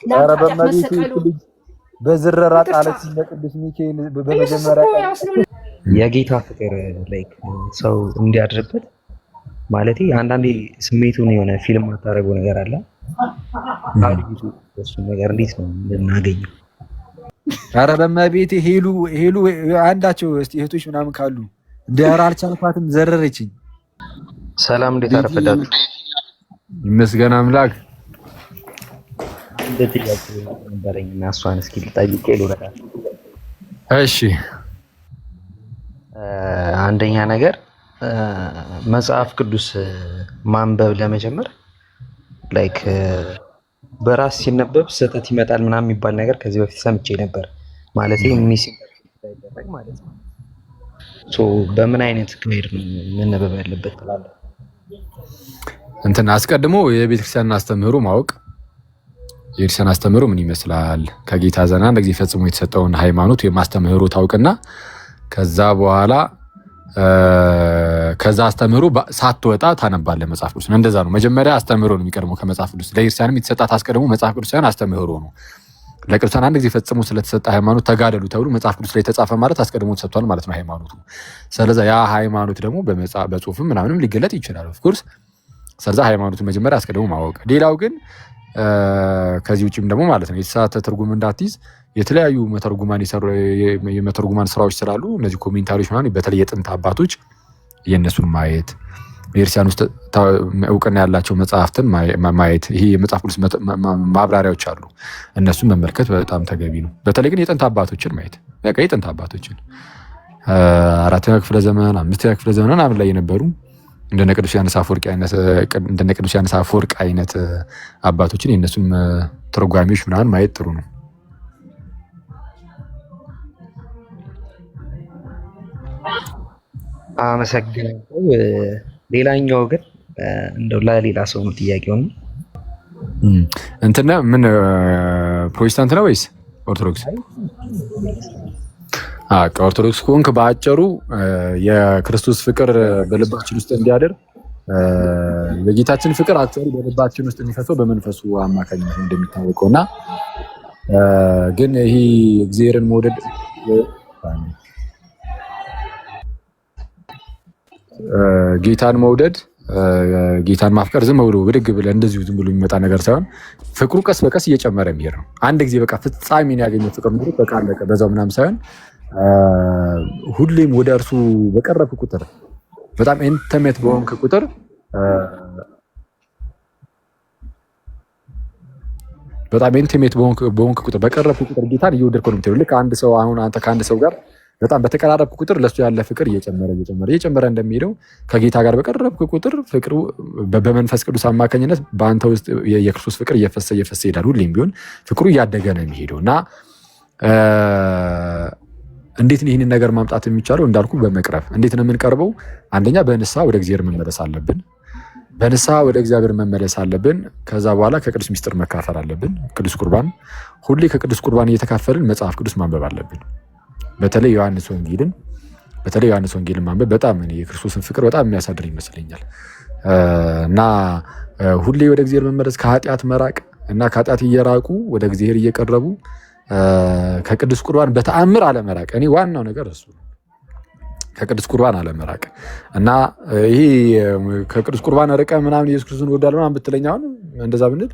ለአንተ ኃጢአት መሰቀሉ በዝረራ ጣለች ለቅዱስ ሚካኤል በመጀመሪያ የጌታ ፍቅር ላይክ ሰው እንዲያድርበት ማለት አንዳንዴ ስሜቱን የሆነ ፊልም አታደርገው ነገር አለ። እሱ ነገር እንዴት ነው ልናገኘው? ኧረ በመቤቴ ሄሉ አንዳቸው እስቲ እህቶች ምናምን ካሉ እንዲያራ አልቻልኳትም፣ ዘረረችኝ። ሰላም እንዴት አረፈዳችሁ? ይመስገን አምላክ። እንዴት ያለው ነበረኝና እሷን እስኪ ልጠይቄ ልውረዳት። እሺ አንደኛ ነገር መጽሐፍ ቅዱስ ማንበብ ለመጀመር ላይክ በራስ ሲነበብ ስህተት ይመጣል ምናምን የሚባል ነገር ከዚህ በፊት ሰምቼ ነበር። ማለት ሚሲንግ ይደረግ ማለት ነው። ሶ በምን አይነት ክሬድ ነው መነበብ ያለበት ትላለህ? እንትን አስቀድሞ የቤተክርስቲያን አስተምህሮ ማወቅ፣ የቤተክርስቲያን አስተምህሮ ምን ይመስላል፣ ከጌታ ዘንድ አንድ ጊዜ ፈጽሞ የተሰጠውን ሃይማኖት የማስተምህሮ ታውቅና ከዛ በኋላ ከዛ አስተምህሮ ሳትወጣ ታነባለህ መጽሐፍ ቅዱስ። እንደዛ ነው። መጀመሪያ አስተምህሮ ነው የሚቀድመው ከመጽሐፍ ቅዱስ። ለክርስቲያንም የተሰጣት አስቀድሞ መጽሐፍ ቅዱስ ሳይሆን አስተምህሮ ነው። ለቅዱሳን አንድ ጊዜ ፈጽሞ ስለተሰጠ ሃይማኖት ተጋደሉ ተብሎ መጽሐፍ ቅዱስ ላይ የተጻፈ ማለት አስቀድሞ ተሰጥቷል ማለት ነው ሃይማኖቱ። ስለዚህ ያ ሃይማኖት ደግሞ በጽሁፍም ምናምንም ሊገለጥ ይችላል ኦፍኮርስ። ስለዚህ ሃይማኖቱን መጀመሪያ አስቀድሞ ማወቅ። ሌላው ግን ከዚህ ውጭም ደግሞ ማለት ነው የተሳሳተ ትርጉም እንዳትይዝ የተለያዩ የመተርጉማን ስራዎች ስላሉ እነዚህ ኮሜንታሪዎች ምናምን በተለይ የጥንት አባቶች የእነሱን ማየት፣ ቤተክርስቲያን ውስጥ እውቅና ያላቸው መጽሐፍትን ማየት፣ ይሄ የመጽሐፍ ቅዱስ ማብራሪያዎች አሉ እነሱን መመልከት በጣም ተገቢ ነው። በተለይ ግን የጥንት አባቶችን ማየት በቃ የጥንት አባቶችን 4ኛ ክፍለ ዘመን 5ኛ ክፍለ ዘመን ምናምን ላይ የነበሩ እንደነ ቅዱስ ዮሐንስ አፈወርቅ አይነት አባቶችን የእነሱን ተርጓሚዎች ምናምን ማየት ጥሩ ነው። አመሰግናለሁ። ሌላኛው ግን እንደው ለሌላ ሰው ነው ጥያቄው ነው። እንትና ምን ፕሮቴስታንት ነው ወይስ ኦርቶዶክስ? ከኦርቶዶክስ ከሆንክ በአጭሩ የክርስቶስ ፍቅር በልባችን ውስጥ እንዲያድር የጌታችን ፍቅር አክቹዋሊ በልባችን ውስጥ የሚፈሰው በመንፈሱ አማካኝነት ነው እንደሚታወቀው እና ግን ይሄ እግዚአብሔርን መውደድ ጌታን መውደድ ጌታን ማፍቀር ዝም ብሎ ብድግ ብለህ እንደዚሁ ዝም ብሎ የሚመጣ ነገር ሳይሆን ፍቅሩ ቀስ በቀስ እየጨመረ የሚሄድ ነው። አንድ ጊዜ በቃ ፍጻሜን ያገኘው ፍቅር ነው በቃ አለቀ በዛው ምናምን ሳይሆን ሁሌም ወደ እርሱ በቀረብክ ቁጥር በጣም ኢንቲሜት በሆንክ ቁጥር በጣም ኢንቲሜት በሆንክ ቁጥር በቀረብክ ቁጥር ጌታን እየወደድከው ነው የምትሄደው። ልክ አንድ ሰው አሁን አንተ ከአንድ ሰው ጋር በጣም በተቀራረብክ ቁጥር ለሱ ያለ ፍቅር እየጨመረ እንደሚሄደው ከጌታ ጋር በቀረብክ ቁጥር ፍቅሩ በመንፈስ ቅዱስ አማካኝነት በአንተ ውስጥ የክርስቶስ ፍቅር እየፈሰሰ ይሄዳል። ሁሌም ቢሆን ፍቅሩ እያደገ ነው የሚሄደው እና እንዴት ነው ይህንን ነገር ማምጣት የሚቻለው? እንዳልኩ በመቅረብ። እንዴት ነው የምንቀርበው? አንደኛ በንስሐ ወደ እግዚአብሔር መመለስ አለብን። በንስሐ ወደ እግዚአብሔር መመለስ አለብን። ከዛ በኋላ ከቅዱስ ሚስጥር መካፈል አለብን። ቅዱስ ቁርባን ሁሌ ከቅዱስ ቁርባን እየተካፈልን መጽሐፍ ቅዱስ ማንበብ አለብን። በተለይ ዮሐንስ ወንጌልን ማንበብ በጣም የክርስቶስን ፍቅር በጣም የሚያሳድር ይመስለኛል እና ሁሌ ወደ እግዚአብሔር መመለስ፣ ከኃጢአት መራቅ እና ከኃጢአት እየራቁ ወደ እግዚአብሔር እየቀረቡ ከቅዱስ ቁርባን በተአምር አለመራቅ። እኔ ዋናው ነገር እሱ ነው፣ ከቅዱስ ቁርባን አለመራቅ እና ይሄ ከቅዱስ ቁርባን ርቀ ምናምን ኢየሱስ ክርስቶስን ወዳለ ምናምን ብትለኝ አሁን እንደዛ ብንል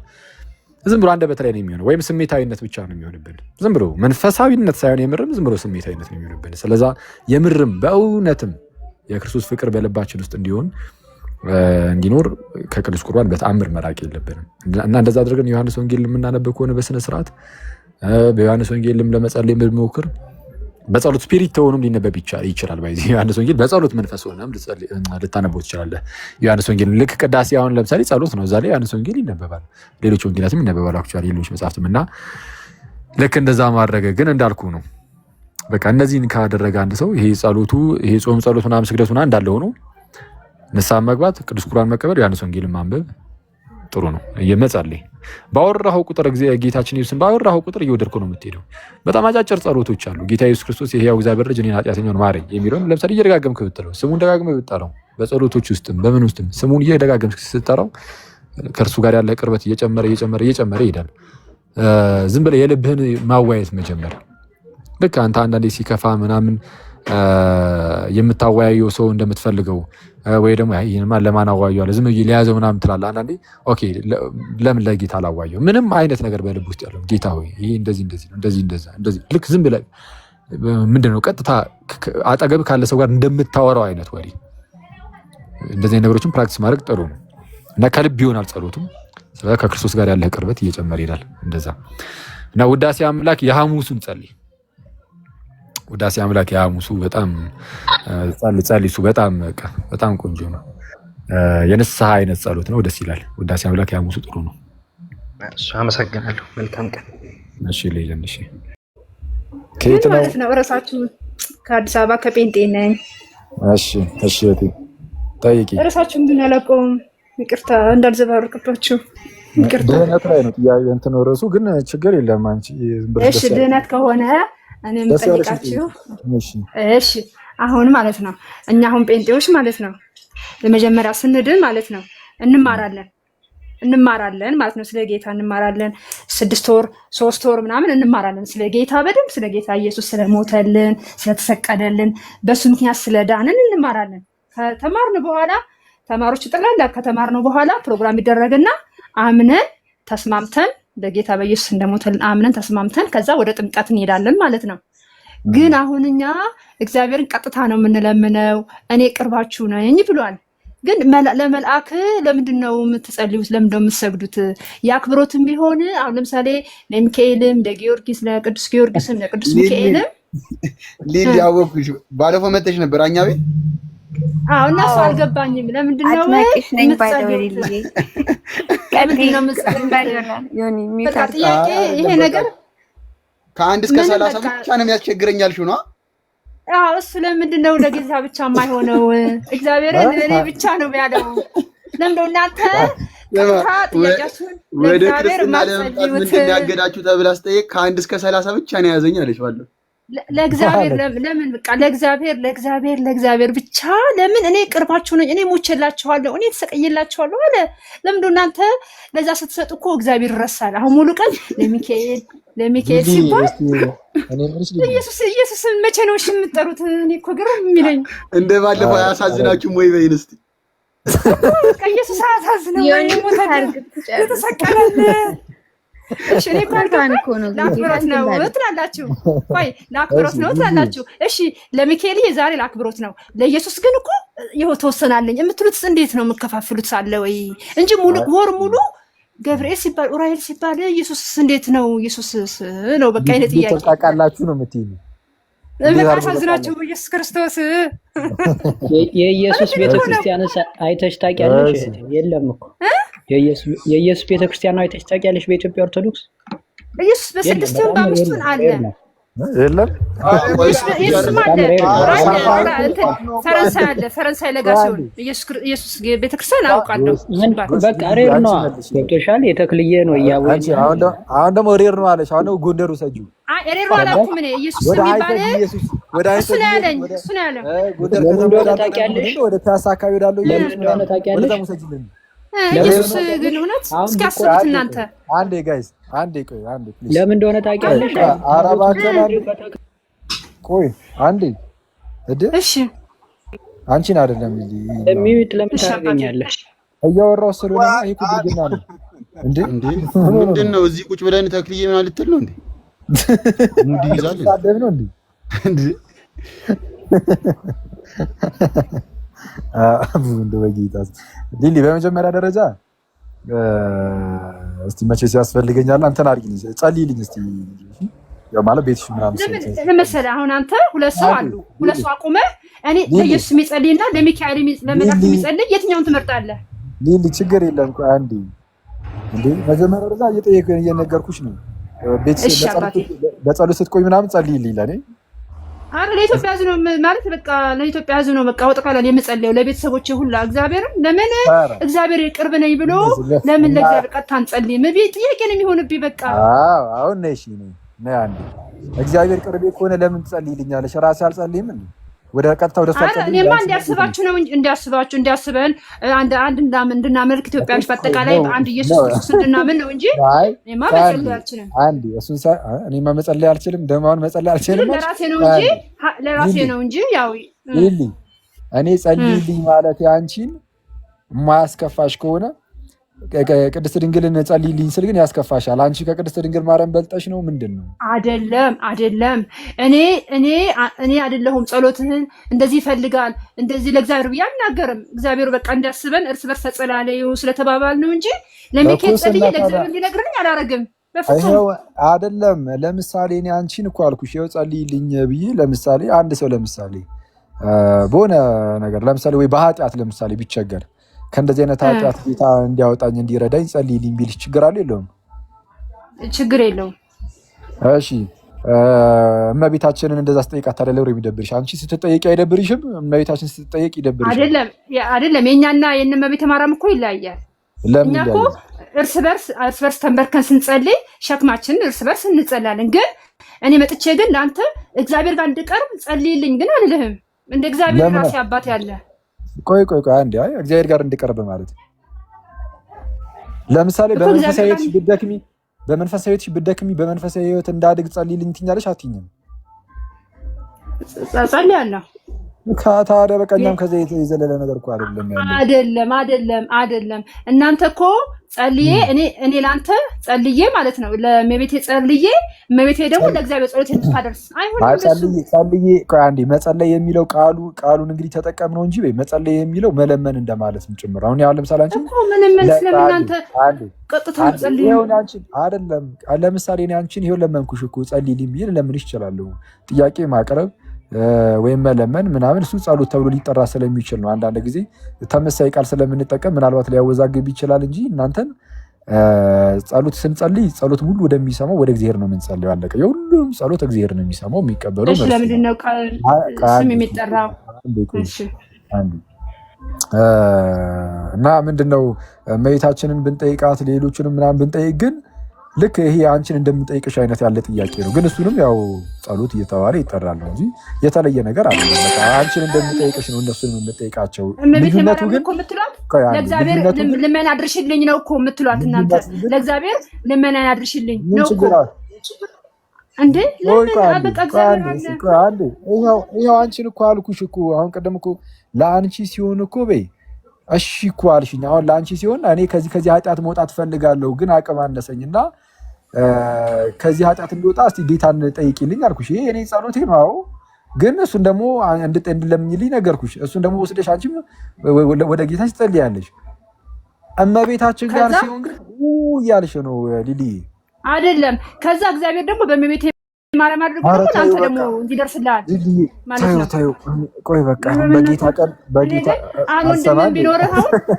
ዝም ብሎ አንደበት ላይ ነው የሚሆነው፣ ወይም ስሜታዊነት ብቻ ነው የሚሆንብን። ዝም ብሎ መንፈሳዊነት ሳይሆን የምርም ዝም ብሎ ስሜታዊነት ነው የሚሆንብን። ስለዛ የምርም በእውነትም የክርስቶስ ፍቅር በልባችን ውስጥ እንዲኖር ከቅዱስ ቁርባን በተአምር መራቅ የለብንም እና እንደዛ አድርገን ዮሐንስ ወንጌል የምናነብ ከሆነ በስነ ስርዓት በዮሐንስ ወንጌልም ለመጸለይ የምንሞክር በጸሎት ስፒሪት ሆኖም ሊነበብ ይችላል። ዮሐንስ ወንጌል በጸሎት መንፈስ ሆነም ልታነበው ትችላለህ። ዮሐንስ ወንጌል ልክ ቅዳሴ አሁን ለምሳሌ ጸሎት ነው፣ እዛ ላይ ዮሐንስ ወንጌል ይነበባል፣ ሌሎች ወንጌላትም ይነበባሉ አክቹዋሊ ሌሎች መጽሐፍትም እና ልክ እንደዛ ማድረግ ግን እንዳልኩ ነው። በቃ እነዚህን ካደረገ አንድ ሰው ይሄ ጾም ጸሎት ምናምን ስግደት ምናምን እንዳለ ሆኖ ንስሐ መግባት፣ ቅዱስ ቁርባን መቀበል፣ ዮሐንስ ወንጌልን ማንበብ ጥሩ ነው። እየመጸለይ ባወራኸው ቁጥር ጌታችን ኢየሱስን ባወራኸው ቁጥር እየወደድከው ነው የምትሄደው። በጣም አጫጭር ጸሎቶች አሉ። ጌታ ኢየሱስ ክርስቶስ የሕያው እግዚአብሔር ልጅ እኔን ኃጢአተኛውን ማረኝ የሚለውን ለምሳሌ እየደጋገምክ ብትለው፣ ስሙን ደጋግመህ ብትጠራው፣ በጸሎቶች ውስጥም በምን ውስጥም ስሙን እየደጋገምክ ስትጠራው ከእርሱ ጋር ያለ ቅርበት እየጨመረ ይሄዳል ዝም ብለህ የልብህን ማዋየት መጀመር። ልክ አንተ አንዳንዴ ሲከፋ ምናምን የምታወያየው ሰው እንደምትፈልገው ወይ ደግሞ ይሄንማ ለማን አዋየዋለሁ ዝም ብዬ ሊያዘው ምናምን ትላለህ። አንዳንዴ ኦኬ ለምን ለጌታ አላዋየው? ምንም አይነት ነገር በልብ ውስጥ ያለው ጌታ ሆይ ይሄ እንደዚህ እንደዚህ ነው እንደዚህ እንደዚህ ልክ ዝም ብለህ ምንድነው ቀጥታ አጠገብ ካለ ሰው ጋር እንደምታወራው አይነት ወሬ። እንደዚህ ነገሮችን ፕራክቲስ ማድረግ ጥሩ ነው እና ከልብ ይሆናል ጸሎቱም። ስለዚህ ከክርስቶስ ጋር ያለህ ቅርበት እየጨመረ ይላል። እንደዛ እና ውዳሴ አምላክ የሐሙሱን ጸልይ። ውዳሴ አምላክ የሐሙሱ በጣም ጸልይ። እሱ በጣም ቆንጆ ነው። የንስሐ አይነት ጸሎት ነው። ደስ ይላል። ውዳሴ አምላክ የሐሙሱ ጥሩ ነው። እሺ፣ አመሰግናለሁ። መልካም ቀን። እሺ ልጅ እሺ። ከየት ነው? ማለት ነው እራሳችሁ? ከአዲስ አበባ ከጴንጤ ነኝ። እሺ እሺ። ጠይቂ። እራሳችሁ ምንድን ያላቀውም ይቅርታ እንዳልዘባርቅባችሁ ይቅርታ። ድህነት ላይ ነው ጥያቄ እንትን ወረሱ ግን ችግር የለም አንቺ። እሺ ድህነት ከሆነ እኔም ጠይቃችሁ። እሺ አሁን ማለት ነው እኛ አሁን ጴንጤዎች ማለት ነው ለመጀመሪያ ስንድን ማለት ነው እንማራለን ማለት ነው። ስለ ጌታ እንማራለን። 6 ወር 3 ወር ምናምን እንማራለን ስለ ጌታ በደንብ ስለ ጌታ ኢየሱስ ስለሞተልን ስለተሰቀለልን በሱ ምክንያት ስለዳንን እንማራለን። ከተማርን በኋላ ተማሪዎች ጠቅላላ ከተማርነው በኋላ ፕሮግራም ይደረግና አምነን ተስማምተን በጌታ በኢየሱስ እንደሞተልን አምነን ተስማምተን ከዛ ወደ ጥምቀት እንሄዳለን ማለት ነው። ግን አሁን እኛ እግዚአብሔርን ቀጥታ ነው የምንለምነው። እኔ ቅርባችሁ ነኝ ብሏል። ግን ለመልአክ ለምንድን ነው የምትጸልዩት? ለምንድን ነው የምትሰግዱት? የአክብሮትም ቢሆን አሁን ለምሳሌ ለሚካኤልም ለጊዮርጊስ ለቅዱስ ጊዮርጊስም ለቅዱስ ሚካኤልም ሊል ያወኩሽ ባለፈው መተሽ ነበር እኛ ቤት። አዎ እና እሱ አልገባኝም። ለምንድን ነው ጥያቄ ይሄ ነገር ከ1 እስከ 30 ብቻ ነው የሚያስቸግረኛል ሹ ነው። አዎ እሱ ለምንድን ነው ለጌታ ብቻ የማይሆነው? እግዚአብሔር ለኔ ብቻ ነው ያለው። ለምን እናንተ ወደ ክርስትና ለመምጣት ምንድን ነው ያገዳችሁ ተብላ ስጠይቅ ከ1 እስከ 30 ብቻ ነው ያዘኝ አለች ባለው። ለእግዚአብሔር ለምን በቃ ለእግዚአብሔር ብቻ ለምን እኔ ቅርባችሁ ነኝ፣ እኔ ሞቼላችኋለሁ፣ እኔ ተሰቀየላችኋለሁ አለ። ለምን እናንተ ለዛ ስትሰጡ እኮ እግዚአብሔር ይረሳል። አሁን ሙሉ ቀን ለሚካኤል ሲባል ኢየሱስን መቼ ነው እሺ የምትጠሩት? እኔ እኮ ግርም የሚለኝ እንደ ባለፈው አያሳዝናችሁም ወይ በይን እስኪ። ኢየሱስ አያሳዝነው ወይ ሞታል ተሰቀላለ። እሺ እኔ እኮ ነው ለአክብሮት ነው ትላላችሁ። ቆይ ለአክብሮት ነው ትላላችሁ። እሺ ለሚካኤል ዛሬ ለአክብሮት ነው፣ ለኢየሱስ ግን እኮ ይኸው ተወሰናለኝ የምትሉት እንዴት ነው የምከፋፍሉት? ሳለ ወይ እንጂ ሙሉ ወር ሙሉ ገብርኤል ሲባል ኡራኤል ሲባል ኢየሱስ እንዴት ነው? ኢየሱስ ነው በቃ አይነት ጥያቄ ተቃቃላችሁ ነው የምትይኝ። አሳዝናችሁ ኢየሱስ ክርስቶስ የኢየሱስ ቤተክርስቲያን አይተሽ ታውቂያለሽ? የለም እኮ የኢየሱስ ቤተክርስቲያን አይተሽ ታውቂያለሽ? በኢትዮጵያ ኦርቶዶክስ ኢየሱስ በ6 ወር በ5 ወር አለ የለም። ፈረንሳይ ለጋሲዮን ኢየሱስ ቤተክርስቲያን አውቃለሁ። በቃ ሬር ነው ገብቶሻል። የተክልዬ ነው እያወጭ አሁን ደግሞ ሬር ነው አለሽ። አሁን ጎንደሩ ሰጁ ሬር ነው አላልኩም እኔ ኢየሱስ የሚባል እሱ ነው ያለኝ። ጎንደር ከተማ ታውቂያለሽ? ወደ ፒያሳ አካባቢ ወዳለው ታውቂያለሽ? ኢየሱስ ግን እውነት እስኪ አስቡት እናንተ። አንዴ ጋይስ አንዴ ቆይ አንዴ ፕሊዝ። ለምን እንደሆነ ታውቂያለሽ? አረባከን ቆይ አንዴ እሺ አንቺን አይደለም ሚዩት ለምን ታገኛለሽ? እያወራሁ ስለሆነ ይሄ ኩድግና ነው እንዴ? ምንድን ነው እዚህ ቁጭ ብለን ተክልዬ ምን ልትል ነው እንዴ? ሙዲ ይዛል ታደብ ነው እንዴ? እንደው በጌታ ሊሊ በመጀመሪያ ደረጃ እስቲ መቼ ሲያስፈልገኛል አንተን አድርጊኝ፣ ጸልይልኝ እስቲ። ያው ማለት ቤትሽ ምናምን ለመሰለ አሁን አንተ ሁለት ሰው አቁመህ እኔ ለኢየሱስ የሚጸልይና ለሚካኤል ለመላእክት የሚጸልይ የትኛውን ትመርጣለህ? ሊሊ ችግር የለም። ቆይ አንዴ እንዴ መጀመሪያ ደረጃ እየነገርኩሽ ነው። ቤትሽ ለጸሎት ስትቆይ ምናምን ጸልይልኝ ለኔ። አረ ለኢትዮጵያ ሕዝብ ነው ማለት በቃ ለኢትዮጵያ ሕዝብ ነው በቃ ወጥቃላ የምጸልየው ለቤተሰቦቼ ሁላ። እግዚአብሔር ለምን እግዚአብሔር ቅርብ ነኝ ብሎ ለምን ለእግዚአብሔር ቀጥታ አንጸልይም? ጥያቄ ነው የሚሆንብኝ በቃ። አሁን ነሽ አንዴ እግዚአብሔር ቅርቤ ከሆነ ለምን ትጸልይልኛለሽ? ራሴ አልጸልይም እንዴ? ወደ ቀጥታ ወደ እሷ ጸልይ። እኔማ እንዲያስባችሁ ነው እንጂ እንዲያስበን አንድ እንድናመልክ ኢትዮጵያኖች በአጠቃላይ አንድ ኢየሱስ ክርስቶስ እንድናምን ነው እንጂ እኔማ መጸለይ አልችልም። እኔማ መጸለይ አልችልም። ደማውን መጸለይ አልችልም። ለራሴ ነው እንጂ ያው እኔ ጸልይልኝ ማለት አንቺን ማያስከፋሽ ከሆነ ቅድስት ድንግልን ጸልይልኝ ስል ግን ያስከፋሻል። አንቺ ከቅድስት ድንግል ማርያም በልጠሽ ነው ምንድን ነው? አይደለም። እኔ አይደለሁም ጸሎትህን እንደዚህ ይፈልጋል እንደዚህ ለእግዚአብሔር ብዬ አልናገርም። እግዚአብሔር በቃ እንዲያስበን እርስ በርስ ተጸላለዩ ስለተባባል ነው እንጂ ለሚካኤል ጸልዬ ለእግዚአብሔር እንዲነግረኝ አላረግም። በፍጹም አይደለም። ለምሳሌ እኔ አንቺን እኮ አልኩሽ ይኸው ጸልይልኝ ብዬ ለምሳሌ አንድ ሰው ለምሳሌ በሆነ ነገር ለምሳሌ ወይ በኃጢአት ለምሳሌ ቢቸገር ከእንደዚህ አይነት ኃጢአት ጌታ እንዲያወጣኝ እንዲረዳኝ ጸልይልኝ ቢልሽ ችግር አለ የለውም? ችግር የለውም። እሺ እመቤታችንን እንደዛ ስጠይቃት ታዲያ ለወሬ የሚደብርሽ? አንቺ ስትጠየቂ አይደብርሽም? እመቤታችን ስትጠየቅ ይደብርሽ? አይደለም። የእኛና የእመቤተ ማርያም እኮ ይለያያል። እኛ እኮ እርስ በርስ ተንበርከን ስንጸልይ ሸክማችንን እርስ በርስ እንጸላለን። ግን እኔ መጥቼ ግን ለአንተ እግዚአብሔር ጋር እንድቀርብ ጸልይልኝ ግን አልልህም። እንደ እግዚአብሔር ራሴ አባት ያለ ቆይ አንዴ እግዚአብሔር ጋር እንድቀርብ ማለት ለምሳሌ በመንፈሳዊ ብትደክሚ በመንፈሳዊ ሕይወት እንዳድግ ጸልይልኝ ትኛለሽ አትይኝም? ጸልያለሁ። ታዲያ በቃ እኛም ከዛ የዘለለ ነገር እኮ አይደለም። እናንተ እኮ ጸልዬ እኔ ለአንተ ጸልዬ ማለት ነው ለእመቤቴ ጸልዬ እመቤቴ ደግሞ ለእግዚአብሔር ጸሎት እንድታደርስ ጸልዬ ቆይ አንዴ መጸለይ የሚለው ቃሉን እንግዲህ ተጠቀም ነው እንጂ መጸለይ የሚለው መለመን እንደማለት ነው ጭምር። አሁን ያው ለምሳሌ አንቺ እኮ መለመን ስለምናንተ ቀጥታ ጸልዬ አይደለም። ለምሳሌ እኔ አንቺን ይሄው ለመንኩሽ እኮ ጸልይልኝ ብዬ ለምንሽ እችላለሁ። ጥያቄ ማቅረብ ወይም መለመን ምናምን እሱ ጸሎት ተብሎ ሊጠራ ስለሚችል ነው። አንዳንድ ጊዜ ተመሳሳይ ቃል ስለምንጠቀም ምናልባት ሊያወዛግብ ይችላል እንጂ እናንተን ጸሎት ስንጸልይ ጸሎት ሁሉ ወደሚሰማው ወደ እግዚአብሔር ነው የምንጸልየው። አለቀ። የሁሉም ጸሎት እግዚአብሔር ነው የሚሰማው የሚቀበለው። እሺ ለምንድን ነው ስም የሚጠራው? እሺ እና ምንድነው እመቤታችንን ብንጠይቃት ሌሎችንም ምናምን ብንጠይቅ ግን ልክ ይሄ አንቺን እንደምጠይቅሽ አይነት ያለ ጥያቄ ነው። ግን እሱንም ያው ጸሎት እየተባለ ይጠራል እንጂ የተለየ ነገር አይደለም። በቃ አንቺን እንደምጠይቅሽ ነው እነሱን የምጠይቃቸው። ልዩነቱ ግን ለእግዚአብሔር ልመና አድርሽልኝ ነው እኮ የምትሏት እናንተ። ለእግዚአብሔር ልመና አድርሽልኝ ነው እኮ እንዴ? ይኸው አንቺን እኮ አልኩሽ እኮ አሁን ቀደም እኮ ለአንቺ ሲሆን እኮ በይ እሺ እኮ አልሽኝ። አሁን ለአንቺ ሲሆን እኔ ከዚህ ኃጢአት መውጣት ፈልጋለሁ ግን አቅም አነሰኝና ከዚህ ኃጢአት እንድወጣ እስቲ ጌታን ጠይቂልኝ አልኩሽ። ይሄ እኔ ጸሎቴ ነው። ግን እሱን ደግሞ እንድለምኝልኝ ነገርኩሽ። እሱን ደግሞ ወስደሽ አንቺም ወደ ጌታ ትጸልያለሽ። እመቤታችን ጋር ሲሆን ግን እያልሽ ነው ሊሊ አይደለም። ከዛ እግዚአብሔር ደግሞ በእመቤቴ ማርያም አድርጎ ደግሞ አንተ ደግሞ እንዲደርስልሃል ማለት ነው። ቆይ በቃ በጌታ ቀን በጌታ ወንድም ቢኖርህ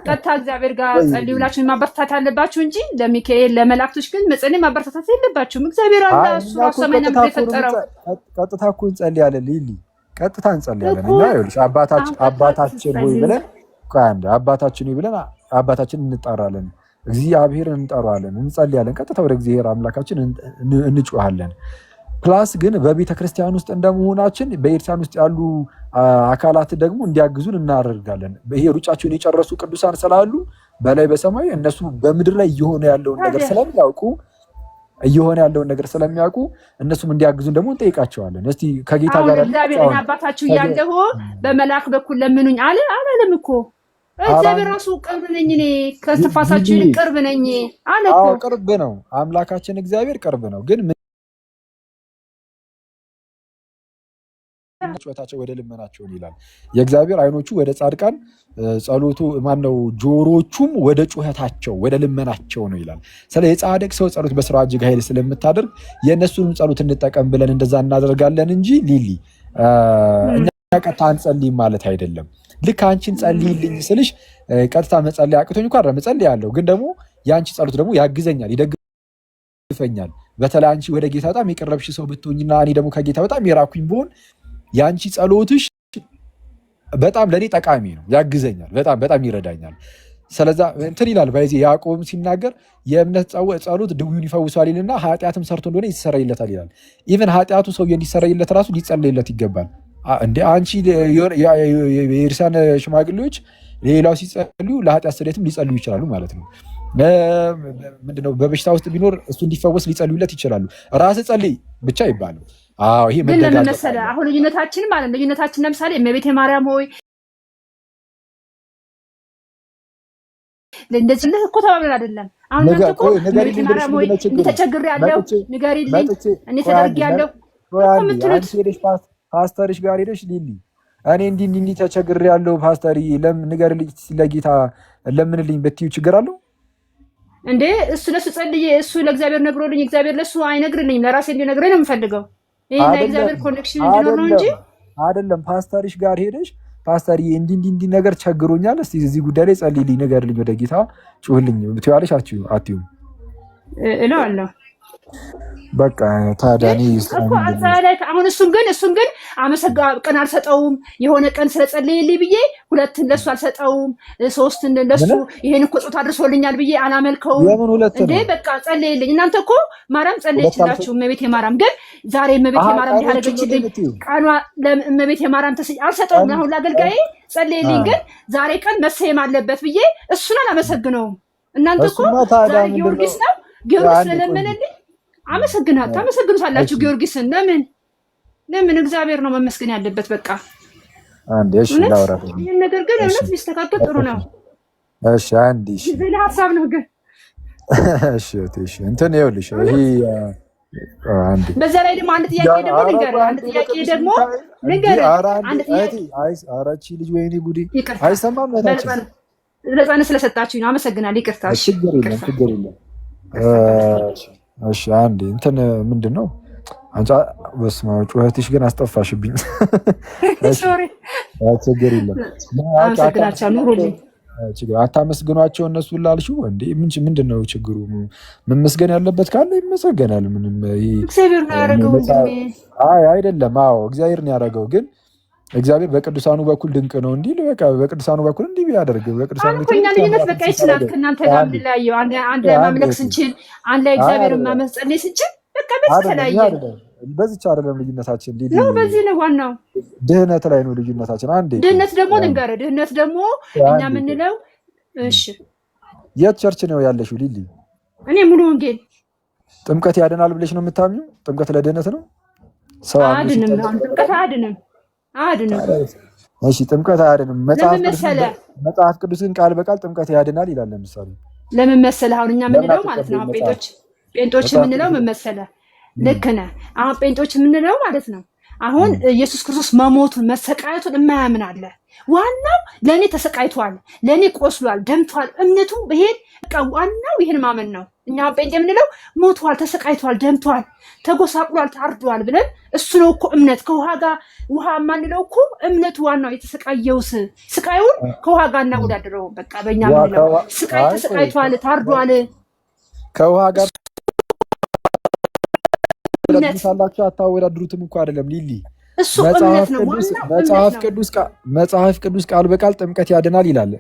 ቀጥታ እግዚአብሔር ጋር ጸልዩ ብላችሁ ማበረታታት አለባችሁ እንጂ ለሚካኤል ለመላእክቶች ግን መጸለይ ማበረታታት የለባችሁም። እግዚአብሔር አለ እሱ ሰማይና ምድር የፈጠረው ቀጥታ እኮ እንጸልያለን ሊሊ፣ ቀጥታ እንጸልያለን። እና ይኸውልሽ አባታችን ሆይ ብለን አባታችን ሆይ ብለን አባታችን እንጠራለን፣ እግዚአብሔርን እንጠራዋለን፣ እንጸልያለን። ቀጥታ ወደ እግዚአብሔር አምላካችን እንጮሃለን። ፕላስ ግን በቤተ ክርስቲያን ውስጥ እንደመሆናችን በኤርትራን ውስጥ ያሉ አካላት ደግሞ እንዲያግዙን እናደርጋለን። ይሄ ሩጫቸውን የጨረሱ ቅዱሳን ስላሉ በላይ በሰማይ እነሱ በምድር ላይ እየሆነ ያለውን ነገር ስለሚያውቁ እነሱም እንዲያግዙን ደግሞ እንጠይቃቸዋለን። እስቲ ከጌታ ጋር እግዚአብሔር አባታችሁ ያለው በመላክ በኩል ለምኑኝ አላለም እኮ እግዚአብሔር ራሱ ቅርብ ነኝ እኔ ከስትፋሳችሁ ቅርብ ነኝ አለ እኮ። ቅርብ ነው አምላካችን እግዚአብሔር ቅርብ ነው። ግን ጩኸታቸው ወደ ልመናቸውን ይላል። የእግዚአብሔር አይኖቹ ወደ ጻድቃን ጸሎቱ ማነው ጆሮቹም ወደ ጩኸታቸው ወደ ልመናቸው ነው ይላል። ስለ የጻድቅ ሰው ጸሎት በስራ እጅግ ኃይል ስለምታደርግ የእነሱንም ጸሎት እንጠቀም ብለን እንደዛ እናደርጋለን እንጂ ሊሊ እኛ ቀጥታ አንጸልይም ማለት አይደለም። ልክ አንቺን ጸልይልኝ ስልሽ ቀጥታ መጸለይ አቅቶኝ እንኳን መጸለይ ያለው ግን ደግሞ የአንቺ ጸሎት ደግሞ ያግዘኛል፣ ይደግፈኛል። በተለይ አንቺ ወደ ጌታ በጣም የቀረብሽ ሰው ብትሆኝና እኔ ደግሞ ከጌታ በጣም የራኩኝ ብሆን የአንቺ ጸሎትሽ በጣም ለእኔ ጠቃሚ ነው፣ ያግዘኛል፣ በጣም ይረዳኛል። ስለዛ እንትን ይላል ባይዜ ያዕቆብም ሲናገር የእምነት ጸሎት ድውዩን ይፈውሳል ይልና ኃጢአትም ሰርቶ እንደሆነ ይሰረይለታል ይላል። ኢቨን ኃጢአቱ ሰውዬ እንዲሰረይለት ራሱ ሊጸለይለት ይገባል። እንደ አንቺ የኤርሳን ሽማግሌዎች ሌላው ሲጸልዩ ለኃጢአት ስርየትም ሊጸልዩ ይችላሉ ማለት ነው። ምንድነው በበሽታ ውስጥ ቢኖር እሱ እንዲፈወስ ሊጸልዩለት ይችላሉ። ራስ ጸልይ ብቻ ይባላል። ይሄ ግን ለምን መሰለህ አሁን ልዩነታችን ማለት ነው። ልዩነታችን ለምሳሌ እመቤቴ ማርያም ሆይ እንደዚህ እኮ ተባብለን አይደለም። አሁን እናንተ እኮ እመቤቴ ማርያም ሆይ ተቸግሬያለሁ ንገሪልኝ እኔ ተደርጌያለሁ አንቺ ሄደሽ ፓስተርሽ ጋር ሄደሽ ሊሊ እኔ እንዲህ ተቸግሬያለሁ ፓስተር ንገሪልኝ ለጌታ ለምንልኝ ብትይው ችግር አለው እንዴ? እሱ ለሱ ጸልዬ እሱ ለእግዚአብሔር ነግሮልኝ እግዚአብሔር ለሱ አይነግርልኝም። ለራሴ እንዲነግረኝ ነው የምፈልገው። ይሄ የእግዚአብሔር ኮኔክሽን እንዲኖር ነው እንጂ አይደለም። ፓስተርሽ ጋር ሄደሽ ፓስተር እንዲህ ነገር ቸግሮኛል፣ እስቲ እዚህ ጉዳይ ላይ ጸልይልኝ፣ ንገሪልኝ፣ ወደ ጌታ ጩህልኝ ብትይዋለሽ አትይውም እለዋለሁ። በቃ ታዳኒ አሁን እሱን ግን ቀን አልሰጠውም። የሆነ ቀን ስለጸለየልኝ ብዬ ሁለትን ለሱ አልሰጠውም፣ ሶስትን ለሱ ይሄን እኮ ጾታ አድርሶልኛል ብዬ አላመልከውም እንዴ። በቃ ጸለየልኝ። እናንተ እኮ ማርያም ጸለየችላችሁ እመቤቴ ማርያም። ግን ዛሬ እመቤቴ ማርያም ያደረገችልኝ ቀኗ ለእመቤቴ ማርያም አልሰጠውም። አሁን ለአገልጋዬ ጸለየልኝ፣ ግን ዛሬ ቀን መሰየም አለበት ብዬ እሱን አላመሰግነውም። እናንተ እኮ ዛሬ ጊዮርጊስ ነው ጊዮርጊስ ስለለመነልኝ ታመሰግኑታላችሁ ጊዮርጊስን። ለምን እግዚአብሔር ነው መመስገን ያለበት። በቃ አንዴ እሺ ላውራ። ይሄን ነገር ግን እውነት ቢስተካከል ጥሩ ነው። እሺ አንዴ እሺ ሌላ ሐሳብ ነው ግን እሺ እንትን ይኸውልሽ ይሄ አንዴ በዛ ላይ ደግሞ አንድ ጥያቄ ደግሞ አራቺ ልጅ ወይኔ ጉዲ አይሰማም ለታችን ለጻነ ስለሰጣችሁኝ ነው። አመሰግናለሁ። ይቅርታ። ችግር የለም እሺ አንዴ እንትን ምንድን ነው አንቺ በስመ አብ ጩኸትሽ ግን አስጠፋሽብኝ። ሶሪ ችግር የለም። አታመስግኗቸው እነሱ ላልሽው እንዴ ምንድን ነው ችግሩ? መመስገን ያለበት ካለ ይመሰገናል። ምንም እግዚአብሔር ነው ያደረገው። አይደለም እግዚአብሔር ነው ያደረገው። ግን እግዚአብሔር በቅዱሳኑ በኩል ድንቅ ነው እንዲህ በቃ በቅዱሳኑ በኩል እንዲህ ቢያደርግ በቅዱሳኑ እኛ ልዩነት በቃ ይችላል። ከእናንተ ጋር እንለያየው አንድ ላይ ማምለክ ስንችል አንድ ላይ እግዚአብሔርን ማመስገን ስንችል በቃ በዚች አይደለም ልዩነታችን ነው። በዚህ ነው ዋናው ድህነት ላይ ነው ልዩነታችን። አንዴ ድህነት ደግሞ ልንገርህ፣ ድህነት ደግሞ እኛ የምንለው እሺ፣ የት ቸርች ነው ያለሽው ሊሊ? እኔ ሙሉ ወንጌል። ጥምቀት ያድናል ብለሽ ነው የምታምኚው? ጥምቀት ለድህነት ነው? ሰው አድንም ነው ጥምቀት አድንም እሺ ጥምቀት አያድንም። መጽሐፍ ቅዱስን ቃል በቃል ጥምቀት ያድናል ይላል። ለምሳሌ ለምን መሰለህ አሁን እኛ የምንለው ማለት ነው ጴንጦች የምንለው ምን መሰለህ? ልክ ነህ። አሁን ጴንጦች የምንለው ማለት ነው አሁን ኢየሱስ ክርስቶስ መሞቱን መሰቃየቱን የማያምን አለ። ዋናው ለእኔ ተሰቃይቷል፣ ለእኔ ቆስሏል፣ ደምቷል፣ እምነቱ ብሄድ በቃ ዋናው ይህን ማመን ነው። እኛ ጴንጤ የምንለው ሞቷል፣ ተሰቃይቷል፣ ደምቷል፣ ተጎሳቁሏል፣ ታርዷል ብለን እሱ ነው እኮ እምነት። ከውሃ ጋር ውሃ የማንለው እኮ እምነቱ ዋናው የተሰቃየውስ ስቃዩን ከውሃ ጋር እናወዳድረው። በቃ በእኛ የምንለው ስቃይ ተሰቃይቷል፣ ታርዷል ከውሃ ጋር ሳላችሁ አታወዳድሩትም እኮ አይደለም ሊሊ። እሱ እምነት ነው። መጽሐፍ ቅዱስ ቃል በቃል ጥምቀት ያድናል ይላል።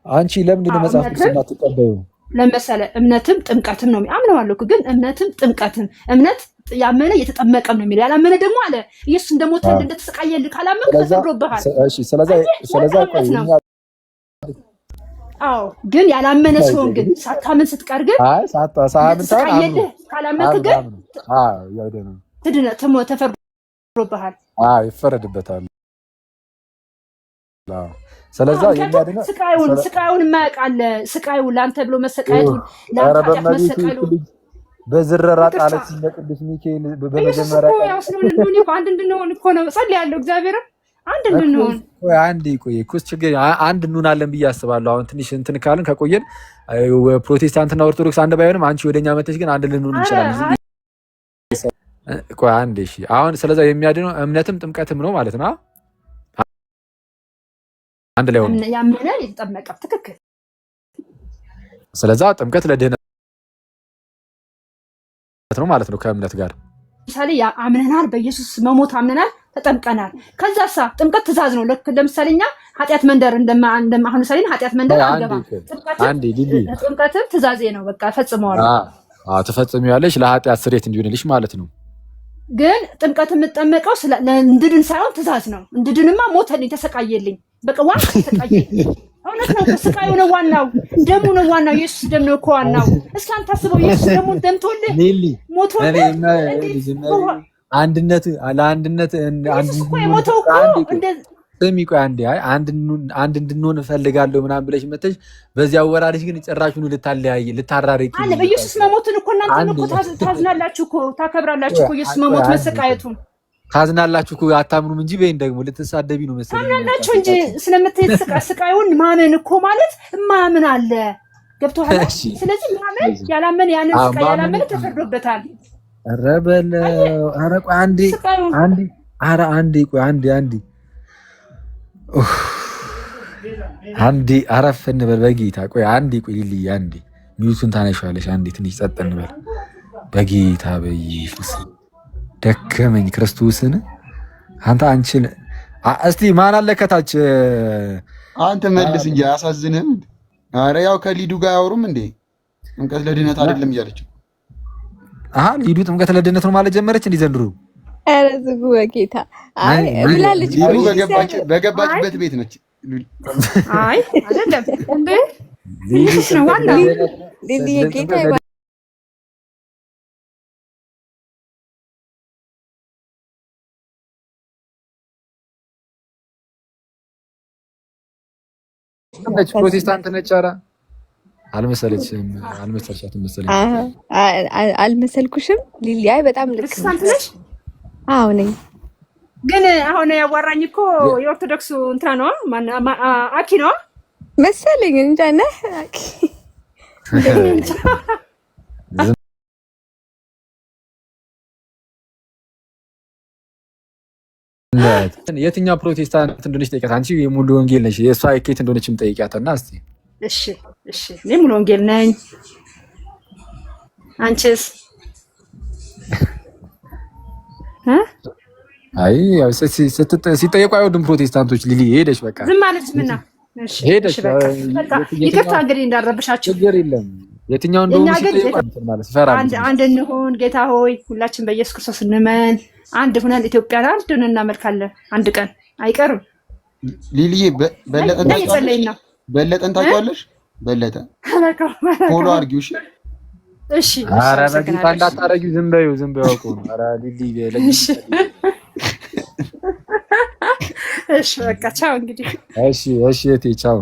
አንቺ ለምንድን ነው መጽሐፍ ቅዱስ የማትቀበዩ? ለምሳሌ እምነትም ጥምቀትም ነው አምነዋለሁ። ግን እምነትም ጥምቀትም እምነት ያመነ የተጠመቀም ነው የሚለው። ያላመነ ደግሞ አለ ኢየሱስ እንደሞተ እንደተሰቃየልህ ካላመንክ ተፈርዶብሃል። እሺ ስለዛ ግን ያላመነ ሲሆን ግን ሳታምን ስትቀር ግን ካላመንክ ግን ተፈርዶብሃል፣ ይፈረድበታል። ስለዛ ስቃዩን የማያውቅ አለ። ስቃዩን ለአንተ ብሎ መሰቃየቱን ለአንተ መሰቃየቱን በዝረራ ጣለች ቅዱስ ሚካኤል በመጀመሪያ አንድ እንድንሆን እኮ ነው ጸልያለሁ። እግዚአብሔርም አንድ እንድንሆን አንድ ችግር አንድ እንሆናለን ብዬ አስባለሁ። አሁን ትንሽ እንትን ካልን ከቆየን ፕሮቴስታንትና ኦርቶዶክስ አንድ ባይሆንም አንቺ ወደኛ መተሽ ግን አንድ ልንሆን እንችላለን። አንድ እሺ። አሁን ስለዛ የሚያድነው እምነትም ጥምቀትም ነው ማለት ነው። አንድ ላይ ሆነ ያመነ የተጠመቀ ትክክል። ስለዛ ጥምቀት ለድህነት ነው ማለት ነው ከእምነት ጋር። ለምሳሌ አምነናል፣ በኢየሱስ መሞት አምነናል፣ ተጠምቀናል። ከዛሳ ጥምቀት ትእዛዝ ነው። ለምሳሌ እኛ ኃጢአት መንደር አሁን ምሳሌ ኃጢአት መንደር አንገባም። ጥምቀትም ትእዛዜ ነው። በቃ ፈጽመዋል። ትፈጽሚዋለሽ ለኃጢአት ስርየት እንዲሆንልሽ ማለት ነው። ግን ጥምቀት የምጠመቀው እንድድን ሳይሆን ትእዛዝ ነው። እንድድንማ ሞተልኝ፣ ተሰቃየልኝ። በቃ ዋና ተሰቃየልኝ። እውነት ነው። ስቃዩ ነው ዋናው፣ ደሙ ነው ዋናው። ኢየሱስ ደም ነው እኮ ዋናው። እስኪ አንተ አስበው፣ ኢየሱስ ደሙን ደምቶልህ ሞቶልህ አንድነት ለአንድነት እኮ የሞተው እኮ ቆይ አንድ እንድንሆን እፈልጋለሁ ምናምን ብለሽ መተሽ በዚያ ወራሪሽ ግን ጭራሹን ልታራርቂ አለ። በኢየሱስ መሞትን እኮ እናንተ እኮ ታዝናላችሁ እኮ ታከብራላችሁ እኮ ኢየሱስ መሞት መሰቃየቱን ታዝናላችሁ እኮ አታምኑም እንጂ በይን ደግሞ ልትሳደቢ ነው መሰለኝ። ታምናላችሁ እንጂ ስለምትሄድ ስቃዩን ማመን እኮ ማለት ማመን አለ። ገብቶሃል? ስለዚህ ማመን ያላመን ያንን ስቃይ ያላመን ተፈርዶበታል። ኧረ በለው ኧረ ቆይ አንዴ አንዴ አረፍ እንበል በጌታ። ቆይ አንዴ ቆይ ሊሊ አንዴ ሚዩቱን ታነሻለሽ። አንዴ ትንሽ ጸጥ እንበል በጌታ በኢየሱስ ደከመኝ ክርስቶስን። አንተ አንቺን እስቲ ማን አለ ከታች? አንተ መልስ እንጂ አያሳዝንህም? አረ ያው ከሊዱ ጋር አያወሩም እንዴ? ጥምቀት ለድነት አይደለም እያለች ሊዱ ጥምቀት ለድነት ነው ማለት ጀመረች እንዴ ዘንድሮ? ኧረ ዝጉ በጌታ ብላለች። ሊዱ በገባችበት ቤት ነች። አይ አይደለም እንዴ ኢየሱስ ነው ዋናው። ሊሊ የጌታ ፕሮቴስታንት ነች። ኧረ አልመሰለችም። አልመሰልሻትም መሰለኝ። አልመሰልኩሽም ሊሊ? አይ በጣም ልክ ፕሮቴስታንት ነሽ? አዎ ነኝ። ግን አሁን ያዋራኝ እኮ የኦርቶዶክሱ እንትና ነው አኪ ነው መሰለኝ። እንጃ ነህ አኪ የትኛው ፕሮቴስታንት እንደሆነች ጠይቂያት። አንቺ የሙሉ ወንጌል ነሽ፣ የእሷ የኬት እንደሆነችም ጠይቂያትና እስኪ። እሺ እኔ ሙሉ ወንጌል ነኝ። አንቺስ? አይ ያው ሲጠየቁ አይወዱም ፕሮቴስታንቶች። ሊሊ ሄደሽ በቃ ዝም አለች። ምና ሄደሽ ይቅርታ እንግዲህ እንዳረብሻችሁ። ችግር የለም። የትኛው እንደሆነ ሲጠየቁ ማለት ፈራ አንድ እንሁን ጌታ ሆይ፣ ሁላችን በኢየሱስ ክርስቶስ እንመን። አንድ ሁነን ኢትዮጵያን አንድ ሆነን እናመልካለን። አንድ ቀን አይቀርም። ሊሊዬ በለጠን ታውቂዋለሽ? በለጠ ፎሎ አድርጊው። እሺ። ኧረ በጌታ እንዳታረጊው። ዝም በይው አውቆ ነው። ኧረ ሊሊ እሺ በቃ ቻው እንግዲህ። እሺ እቴ ቻው።